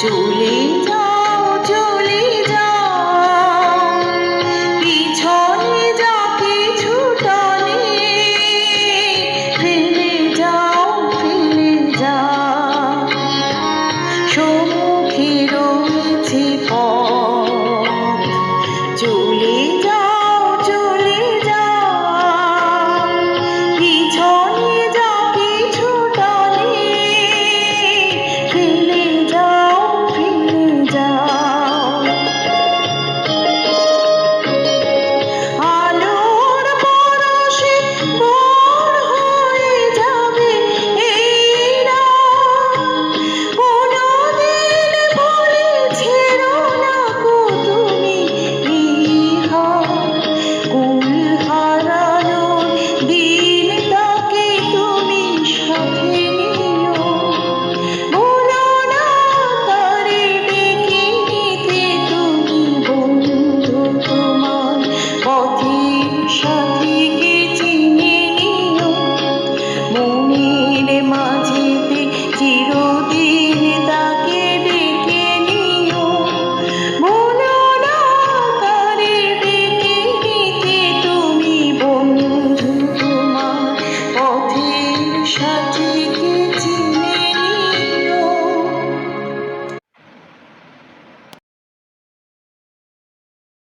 চলে যাও চলে যাও পিছনে যা কিছু টানে ফেলে যাও সম্মুখে রয়েছে পথ চলে যাও চলে যাও পিছনে যা কিছু টানে ফেলে যাও আলোর পরশে ভোর হয়ে যাবে এই রাত কোনদিন বলেছিলো না গো তুমি এই হাত কুল হারানোর দিনটাকে তুমি সাথে নিও ভুলো না তারে ডেকে নিতে তুমি বন্ধু তোমার পথের সাথীকে চিনে নিও মনের মাঝেতে চিরদিন তাকে ডেকে নিও ভুলো না তারে ডেকে নিতে তুমি বন্ধু তোমার পথের সাথী